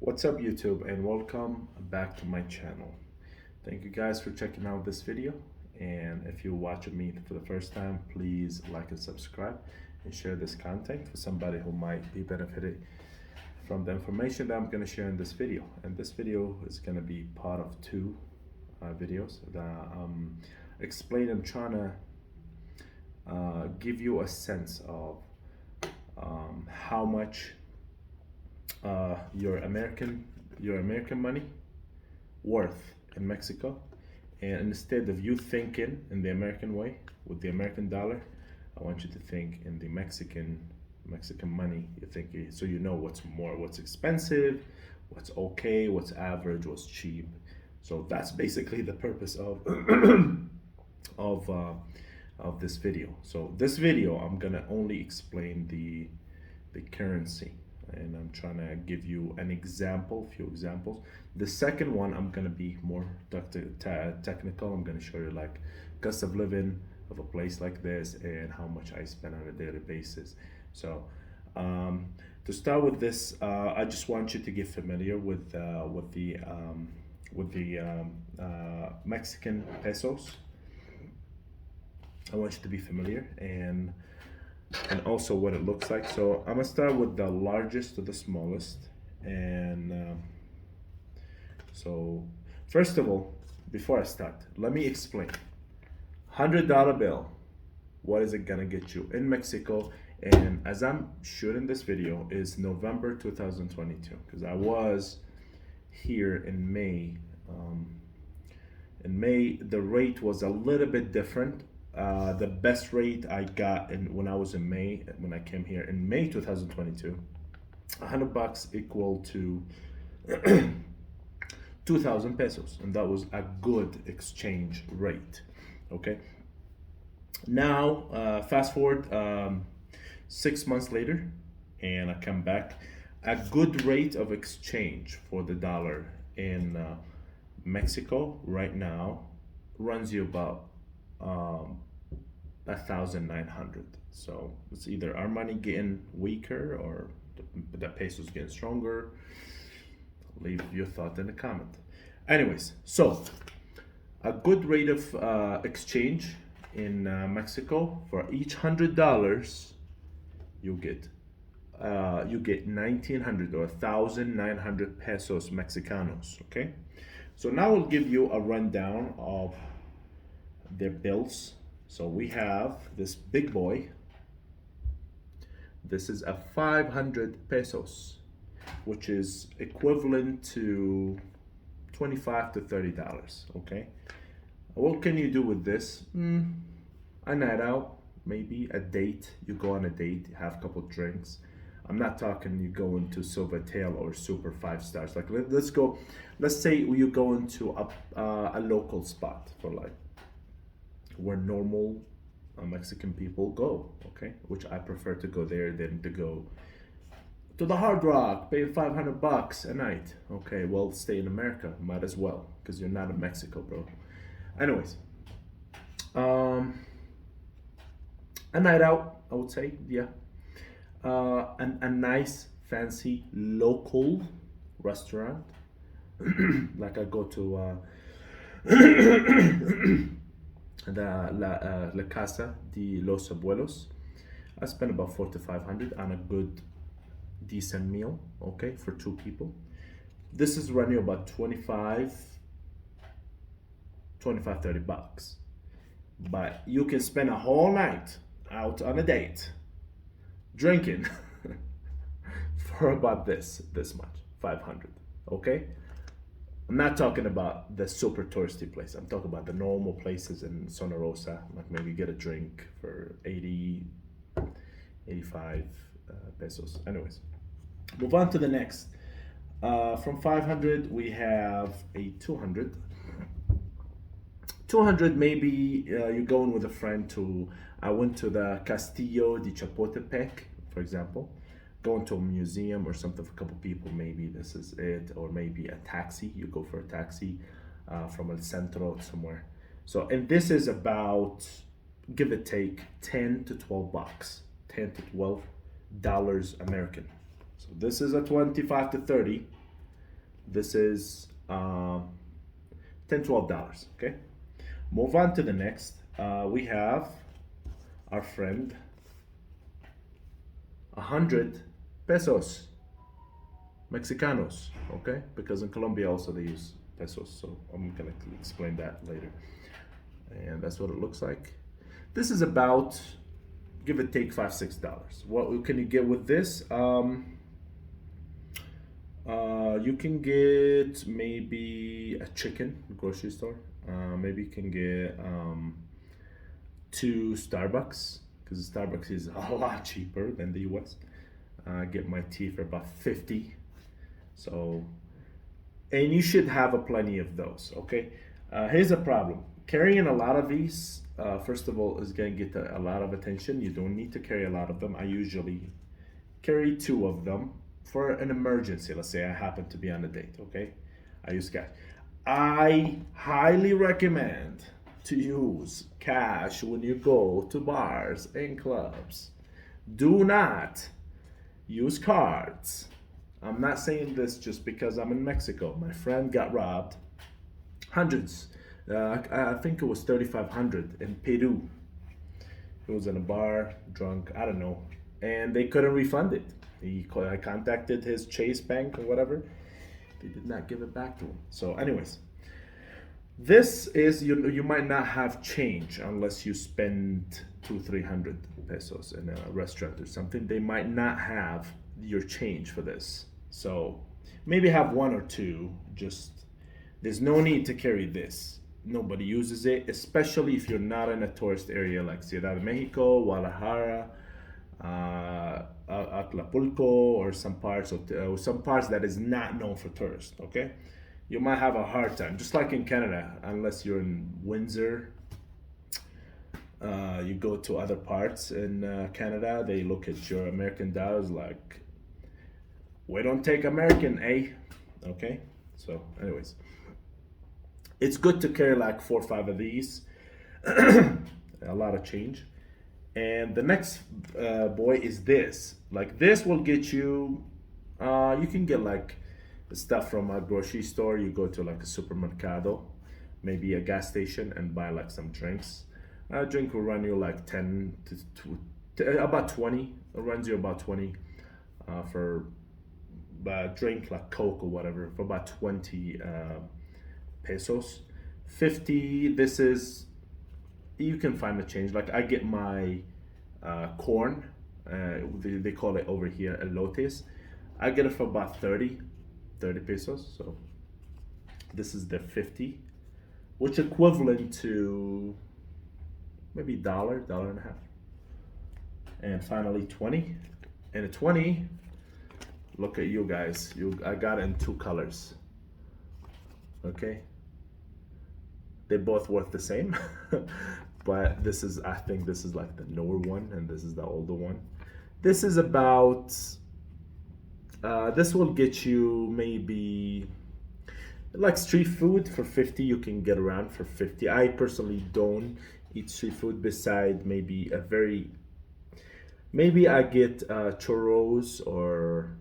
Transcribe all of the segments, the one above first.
What's up YouTube, and welcome back to my channel. Thank you guys for checking out this video, and if you're watching me for the first time, please like and subscribe and share this content for somebody who might be benefited from the information that I'm going to share in this video. And this video is going to be part of two videos that I'm trying to give you a sense of how much your American money worth in Mexico, and instead of you thinking in the American way with the American dollar, I want you to think in the Mexican money. You think so you know what's expensive, what's okay, what's average, what's cheap. So that's basically the purpose of of this video. So this video I'm gonna only explain the currency, and I'm trying to give you an example, few examples. The second one, I'm gonna be more technical. I'm gonna show you like cost of living of a place like this and how much I spend on a daily basis. So to start with this, I just want you to get familiar with the Mexican pesos. I want you to be familiar and also what it looks like. So I'm gonna start with the largest to the smallest. And so first of all, before I start, let me explain. $100 bill, what is it gonna get you in Mexico? And as I'm shooting this video is November 2022, because I was here in May. In May, the rate was a little bit different. The best rate I got when I was in May, when I came here in May 2022, $100 equal to 2,000 pesos, and that was a good exchange rate. Okay. Now, fast forward 6 months later, and I come back. A good rate of exchange for the dollar in Mexico right now runs you about 1,900. So it's either our money getting weaker or the peso's getting stronger. Leave your thought in the comment. Anyways, so a good rate of exchange in Mexico, for each $100 you get 1,900 or 1,900 pesos Mexicanos. Okay, so now I'll give you a rundown of their bills. So we have this big boy. This is a 500 pesos, which is equivalent to $25 to $30. Okay, what can you do with this? A night out, maybe a date. You go on a date, have a couple drinks. I'm not talking you go into Silvertail or Super 5 stars. Like let's say you go into a local spot for like where normal Mexican people go, okay? Which I prefer to go there than to go to the Hard Rock, pay $500 a night. Okay, well, stay in America, might as well, because you're not in Mexico, bro. Anyways, a night out, I would say, yeah. A nice, fancy, local restaurant. Like I go to La Casa de los Abuelos. I spend about $400 to $500 on a good, decent meal, okay, for two people. This is running about $25, $30. But you can spend a whole night out on a date, drinking, for about this much, 500, okay? I'm not talking about the super touristy place. I'm talking about the normal places in Zona Rosa. Like maybe get a drink for 80, 85 pesos. Anyways, move on to the next. From 500, we have a 200. 200, maybe you're going with a friend to, I went to the Castillo de Chapultepec, for example. Going to a museum or something for a couple people, maybe this is it. Or maybe a taxi, you go for a taxi from El Centro somewhere. So, and this is about, give or take, 10 to 12 bucks, 10 to $12 American. So this is a 25 to 30. This is $10, $12. Okay. Move on to the next. We have our friend 100 pesos Mexicanos. Okay, because in Colombia also they use pesos. So I'm gonna explain that later. And that's what it looks like. This is about, give or take, $5, $6. What can you get with this? You can get maybe a chicken grocery store. Maybe you can get two Starbucks, because Starbucks is a lot cheaper than the US. Get my tea for about 50. So, and you should have a plenty of those. Okay. Here's a problem: carrying a lot of these. First of all, is going to get a lot of attention. You don't need to carry a lot of them. I usually carry two of them for an emergency. Let's say I happen to be on a date. Okay, I use cash. I highly recommend to use cash when you go to bars and clubs. Do not use cards. I'm not saying this just because I'm in Mexico. My friend got robbed. Hundreds. I think it was 3,500 in Peru. He was in a bar, drunk, I don't know, and they couldn't refund it. I contacted his Chase Bank or whatever. They did not give it back to him. So, anyways, this is, you might not have change unless you spend 200-300 pesos in a restaurant or something. They might not have your change for this. So maybe have one or two. Just, there's no need to carry this. Nobody uses it, especially if you're not in a tourist area like Ciudad de Mexico, Guadalajara, Acapulco, or some parts that is not known for tourists. Okay, you might have a hard time, just like in Canada, unless you're in Windsor. You go to other parts in Canada, they look at your American dollars like, we don't take American, eh? Okay, so anyways, it's good to carry like 4 or 5 of these. A lot of change. And the next boy is this. Like, this will get you, you can get like stuff from a grocery store. You go to like a supermercado, maybe a gas station, and buy like some drinks. A drink will run you like 10 to about 20. It runs you about 20 for a drink like Coke or whatever, for about 20 pesos. 50, this is, you can find a change. Like, I get my corn, they call it over here elotes. I get it for about 30 pesos. So this is the 50, which equivalent to maybe dollar and a half. And finally 20. And a 20, look at you guys. I got it in 2 colors. Okay, they're both worth the same. But this is, I think this is like the newer one, and this is the older one. This is about, this will get you maybe like street food for 50. You can get around for 50. I personally don't eat street food beside maybe maybe I get churros or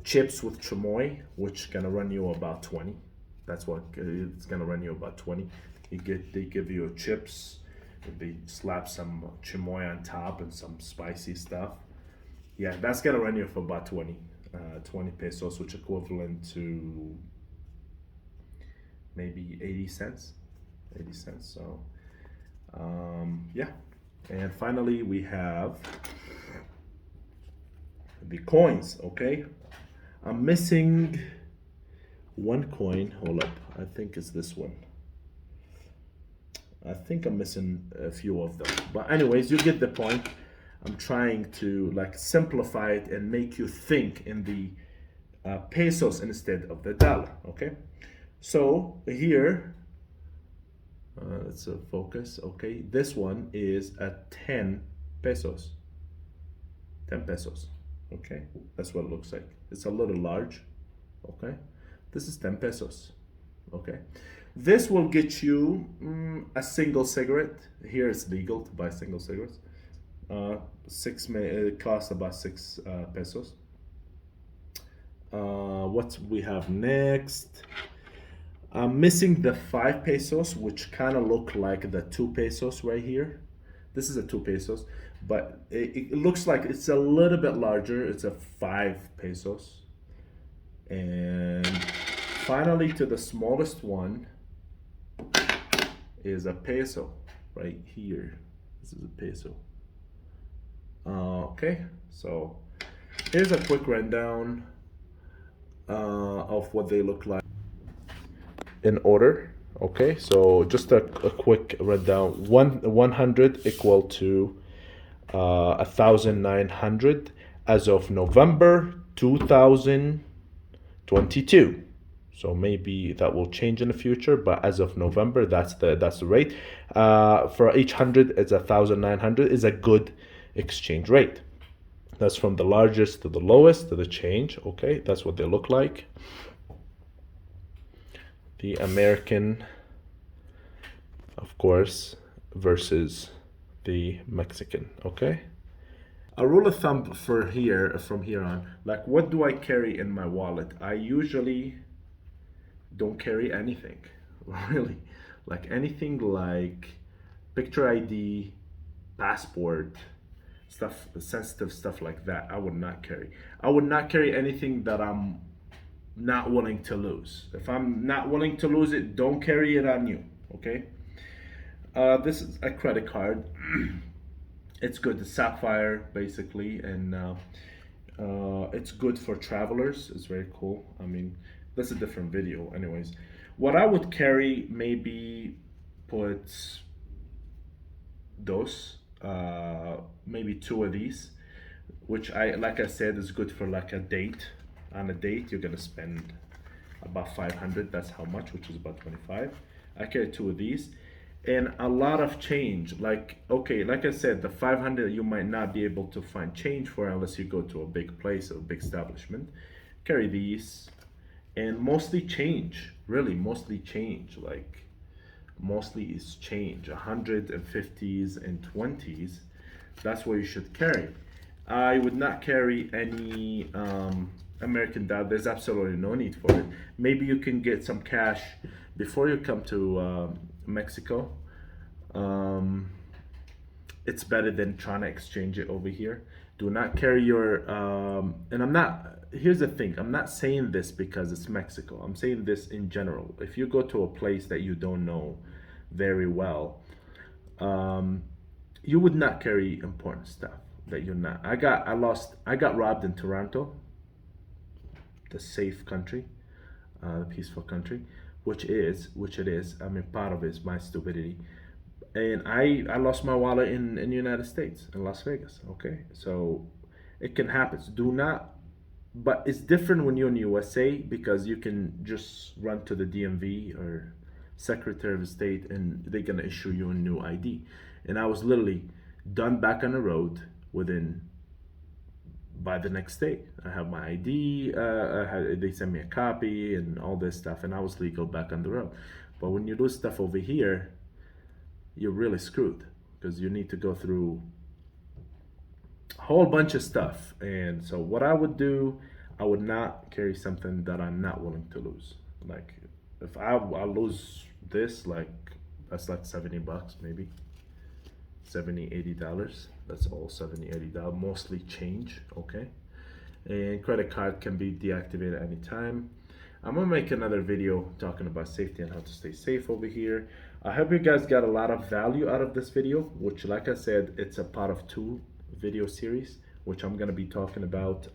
chips with chamoy, which gonna run you about 20. That's what it's gonna run you about 20. They give you chips, they slap some chamoy on top and some spicy stuff. Yeah, that's gonna run you for about 20 pesos, which equivalent to maybe 80 cents. So yeah. And finally we have the coins. Okay, I'm missing one coin. Hold up, I think it's this one. I think I'm missing a few of them, but anyways, you get the point. I'm trying to like simplify it and make you think in the pesos instead of the dollar. Okay, so here, let's focus. Okay, this one is at 10 pesos. 10 pesos. Okay, that's what it looks like. It's a little large. Okay, this is 10 pesos. Okay, this will get you a single cigarette. Here it's legal to buy single cigarettes. It costs about 6 pesos. What we have next? I'm missing the 5 pesos, which kind of look like the 2 pesos right here. This is a 2 pesos, but it looks like it's a little bit larger. It's a 5 pesos. And finally, to the smallest one is a peso right here. This is a peso. Okay, so here's a quick rundown of what they look like in order. Okay, so just a quick rundown. 100 equal to 1,900 as of November 2022. So maybe that will change in the future, but as of November, that's the rate. For each 100, it's 1,900 is a good exchange rate. That's from the largest to the lowest to the change. Okay, that's what they look like. The American, of course, versus the Mexican. Okay. A rule of thumb for here, from here on, like what do I carry in my wallet? I usually don't carry anything, really. Like anything like picture ID, passport, stuff, sensitive stuff like that, I would not carry. I would not carry anything that I'm not willing to lose. If I'm not willing to lose it, don't carry it on you, okay? This is a credit card. It's good, the Sapphire, basically, and it's good for travelers. It's very cool. I mean, that's a different video, anyways. What I would carry, maybe put those, maybe 2 of these, which like I said, is good for like a date. On a date, you're gonna spend about 500. That's how much, which is about 25. I carry 2 of these, and a lot of change. Like, okay, like I said, the 500 you might not be able to find change for unless you go to a big place or a big establishment. Carry these, and mostly change. Really, mostly change. Like, mostly is change. 150s and 20s. That's what you should carry. I would not carry any American dollar. There's absolutely no need for it. Maybe you can get some cash before you come to Mexico. It's better than trying to exchange it over here. Do not carry your and I'm not, here's the thing, I'm not saying this because it's Mexico. I'm saying this in general. If you go to a place that you don't know very well, you would not carry important stuff that you're not. I got robbed in Toronto, the safe country, the peaceful country, which it is. I mean, part of it is my stupidity. And I lost my wallet in the United States, in Las Vegas. Okay, so it can happen. Do not, but it's different when you're in USA because you can just run to the DMV or Secretary of State and they're gonna issue you a new ID. And I was literally done back on the road within, by the next day. I have my ID. They sent me a copy and all this stuff, and I was legal back on the road. But when you do stuff over here, you're really screwed because you need to go through a whole bunch of stuff. And so what I would do, I would not carry something that I'm not willing to lose. Like if I lose this, like that's like 70 bucks, maybe 70, $80. That's all, 70, $80, mostly change. Okay. And credit card can be deactivated anytime. I'm gonna make another video talking about safety and how to stay safe over here. I hope you guys got a lot of value out of this video, which, like I said, it's a part of 2 video series, which I'm gonna be talking about,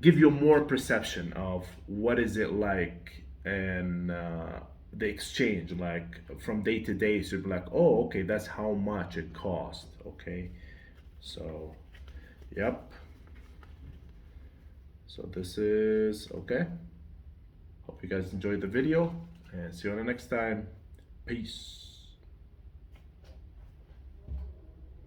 give you more perception of what is it like and the exchange, like from day to day. So you'll be like, oh, okay, that's how much it cost. Okay, so yep. So this is okay. Hope you guys enjoyed the video and see you on the next time. Peace.